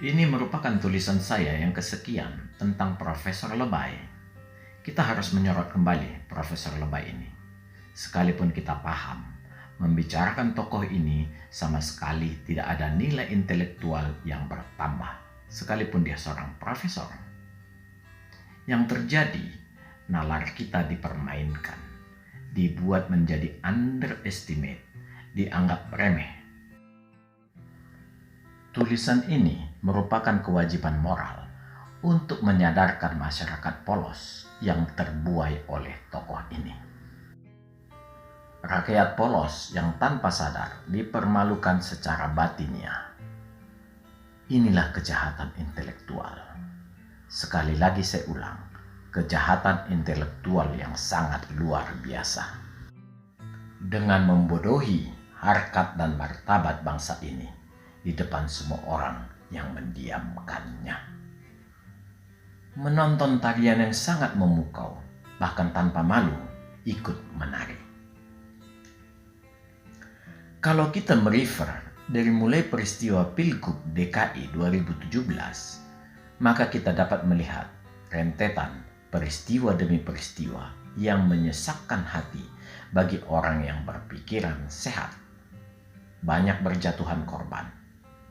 Ini merupakan tulisan saya yang kesekian tentang Profesor Lebay. Kita harus menyorot kembali Profesor Lebay ini. Sekalipun kita paham, membicarakan tokoh ini sama sekali tidak ada nilai intelektual yang bertambah, sekalipun dia seorang profesor. Yang terjadi, nalar kita dipermainkan, dibuat menjadi underestimate, dianggap remeh. Tulisan ini merupakan kewajiban moral untuk menyadarkan masyarakat polos yang terbuai oleh tokoh ini. Rakyat polos yang tanpa sadar dipermalukan secara batinnya. Inilah kejahatan intelektual. Sekali lagi saya ulang, kejahatan intelektual yang sangat luar biasa. Dengan membodohi harkat dan martabat bangsa ini di depan semua orang yang mendiamkannya. Menonton tarian yang sangat memukau, bahkan tanpa malu, ikut menari. Kalau kita merefer dari mulai peristiwa Pilgub DKI 2017, maka kita dapat melihat rentetan peristiwa demi peristiwa yang menyesakkan hati bagi orang yang berpikiran sehat. Banyak berjatuhan korban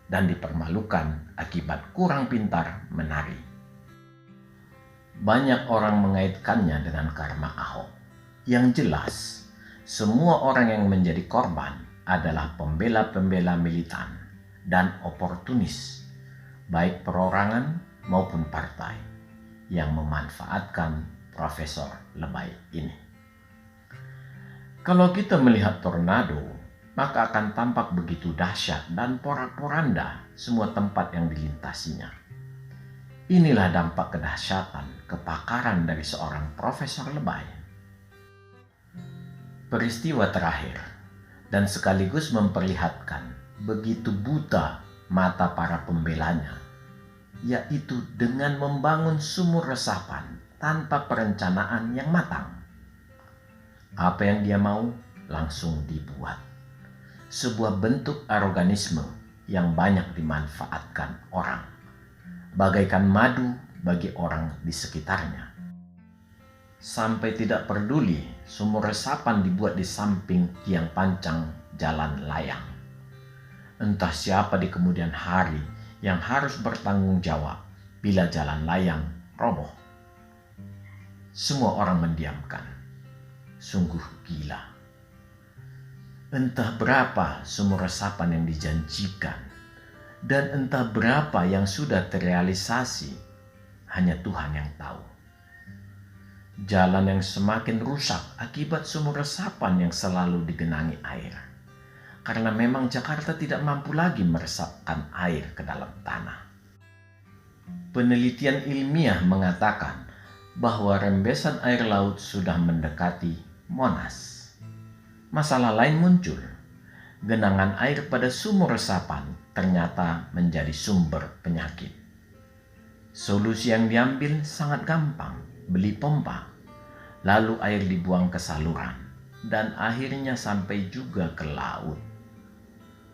dan dipermalukan akibat kurang pintar menari. Banyak orang mengaitkannya dengan karma Ahok. Yang jelas, semua orang yang menjadi korban adalah pembela-pembela militan dan oportunis, baik perorangan maupun partai, yang memanfaatkan Profesor Lebay ini. Kalau kita melihat tornado, maka akan tampak begitu dahsyat dan porak-poranda semua tempat yang dilintasinya. Inilah dampak kedahsyatan, kepakaran dari seorang Profesor Lebay. Peristiwa terakhir, dan sekaligus memperlihatkan begitu buta mata para pembelanya, yaitu dengan membangun sumur resapan tanpa perencanaan yang matang. Apa yang dia mau langsung dibuat. Sebuah bentuk aroganisme yang banyak dimanfaatkan orang, bagaikan madu bagi orang di sekitarnya. Sampai tidak peduli sumur resapan dibuat di samping tiang pancang jalan layang. Entah siapa di kemudian hari yang harus bertanggung jawab bila jalan layang roboh. Semua orang mendiamkan. Sungguh gila. Entah berapa sumur resapan yang dijanjikan dan entah berapa yang sudah terrealisasi, hanya Tuhan yang tahu. Jalan yang semakin rusak akibat sumur resapan yang selalu digenangi air, karena memang Jakarta tidak mampu lagi meresapkan air ke dalam tanah. Penelitian ilmiah mengatakan bahwa rembesan air laut sudah mendekati Monas. Masalah lain muncul. Genangan air pada sumur resapan ternyata menjadi sumber penyakit. Solusi yang diambil sangat gampang, beli pompa. Lalu air dibuang ke saluran dan akhirnya sampai juga ke laut.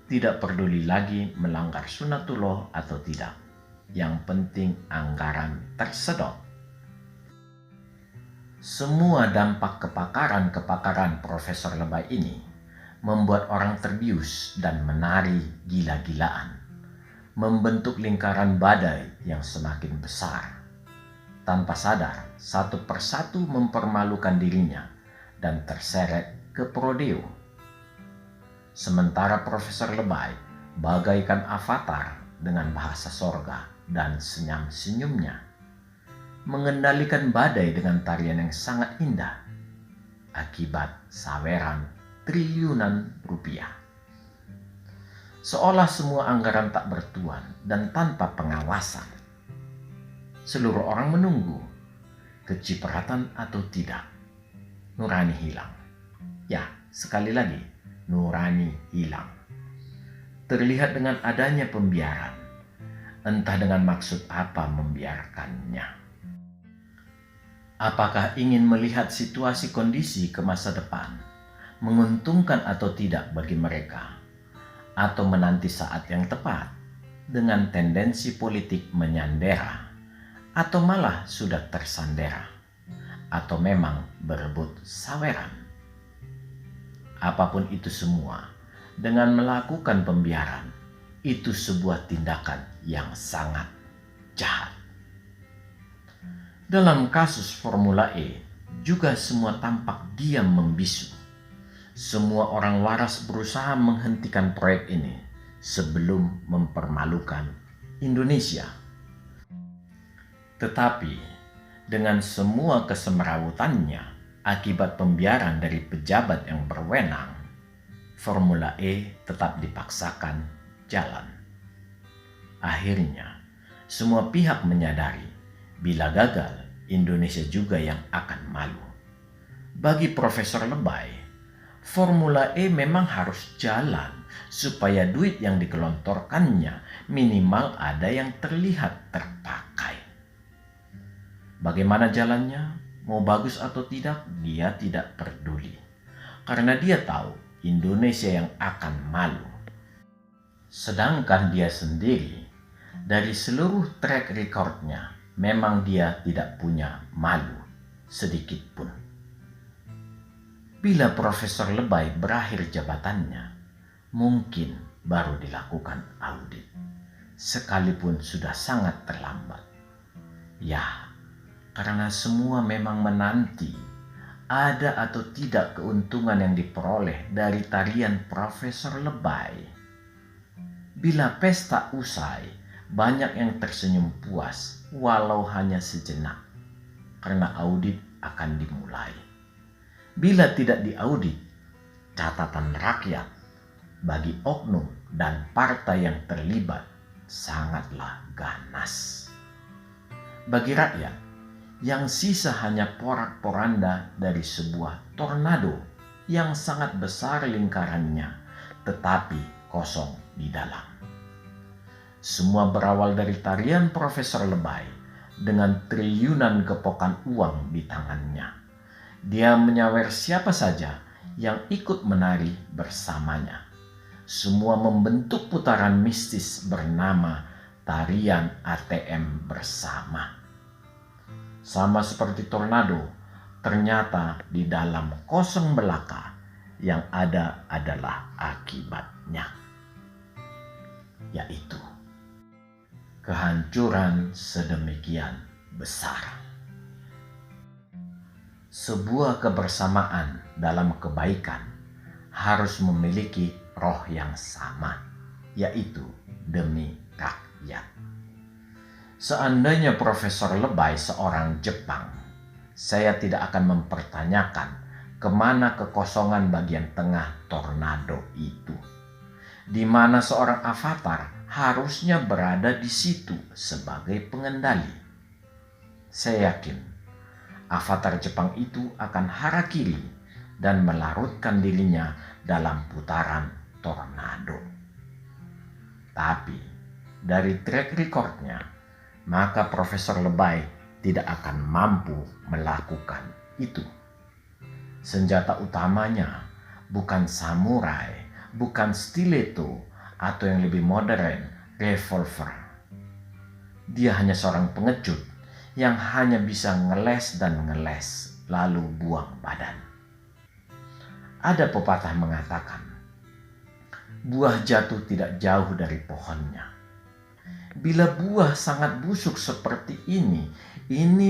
Tidak peduli lagi melanggar sunatullah atau tidak. Yang penting anggaran tersedot. Semua dampak kepakaran Profesor Lebay ini membuat orang terbius dan menari gila-gilaan, membentuk lingkaran badai yang semakin besar. Tanpa sadar, satu persatu mempermalukan dirinya dan terseret ke prodeo. Sementara Profesor Lebay bagaikan avatar dengan bahasa sorga dan senyum-senyumnya, mengendalikan badai dengan tarian yang sangat indah akibat saweran triliunan rupiah. Seolah semua anggaran tak bertuan dan tanpa pengawasan. Seluruh orang menunggu kecipratan atau tidak. Nurani hilang. Ya, sekali lagi, nurani hilang. Terlihat dengan adanya pembiaran. Entah dengan maksud apa membiarkannya. Apakah ingin melihat situasi kondisi ke masa depan menguntungkan atau tidak bagi mereka, atau menanti saat yang tepat dengan tendensi politik menyandera, atau malah sudah tersandera, atau memang berebut saweran. Apapun itu semua, dengan melakukan pembiaran, itu sebuah tindakan yang sangat jahat. Dalam kasus Formula E, juga semua tampak diam membisu. Semua orang waras berusaha menghentikan proyek ini sebelum mempermalukan Indonesia. Tetapi dengan semua kesemrawutannya akibat pembiaran dari pejabat yang berwenang, Formula E tetap dipaksakan jalan. Akhirnya, semua pihak menyadari bila gagal, Indonesia juga yang akan malu. Bagi Profesor Lebay, Formula E memang harus jalan supaya duit yang digelontorkannya minimal ada yang terlihat terpakai. Bagaimana jalannya, mau bagus atau tidak, dia tidak peduli. Karena dia tahu Indonesia yang akan malu. Sedangkan dia sendiri, dari seluruh track recordnya, memang dia tidak punya malu sedikit pun. Bila Profesor Lebay berakhir jabatannya, mungkin baru dilakukan audit, sekalipun sudah sangat terlambat. Ya, karena semua memang menanti ada atau tidak keuntungan yang diperoleh dari tarian Profesor Lebay. Bila pesta usai, banyak yang tersenyum puas walau hanya sejenak, karena audit akan dimulai. Bila tidak diaudit, catatan rakyat bagi oknum dan partai yang terlibat sangatlah ganas. Bagi rakyat, yang sisa hanya porak-poranda dari sebuah tornado yang sangat besar lingkarannya, tetapi kosong di dalam. Semua berawal dari tarian Profesor Lebay dengan triliunan gepokan uang di tangannya. Dia menyawer siapa saja yang ikut menari bersamanya. Semua membentuk putaran mistis bernama tarian ATM bersama. Sama seperti tornado, ternyata di dalam kosong belaka yang ada adalah akibatnya, yaitu kehancuran sedemikian besar. Sebuah kebersamaan dalam kebaikan harus memiliki roh yang sama, yaitu demi rakyat. Seandainya Profesor Lebay seorang Jepang, saya tidak akan mempertanyakan kemana kekosongan bagian tengah tornado itu, di mana seorang avatar harusnya berada di situ sebagai pengendali. Saya yakin avatar Jepang itu akan harakiri dan melarutkan dirinya dalam putaran tornado. Tapi dari track recordnya, maka Profesor Lebay tidak akan mampu melakukan itu. Senjata utamanya bukan samurai, bukan stiletto, atau yang lebih modern, revolver. Dia hanya seorang pengecut yang hanya bisa ngeles dan ngeles, lalu buang badan. Ada pepatah mengatakan, buah jatuh tidak jauh dari pohonnya. Bila buah sangat busuk seperti ini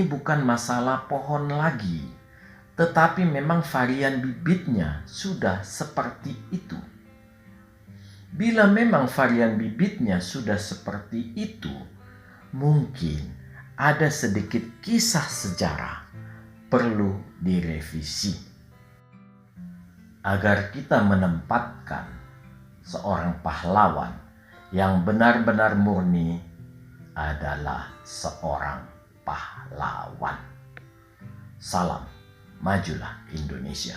bukan masalah pohon lagi, tetapi memang varian bibitnya sudah seperti itu. Bila memang varian bibitnya sudah seperti itu, mungkin ada sedikit kisah sejarah perlu direvisi agar kita menempatkan seorang pahlawan yang benar-benar murni adalah seorang pahlawan. Salam, majulah Indonesia.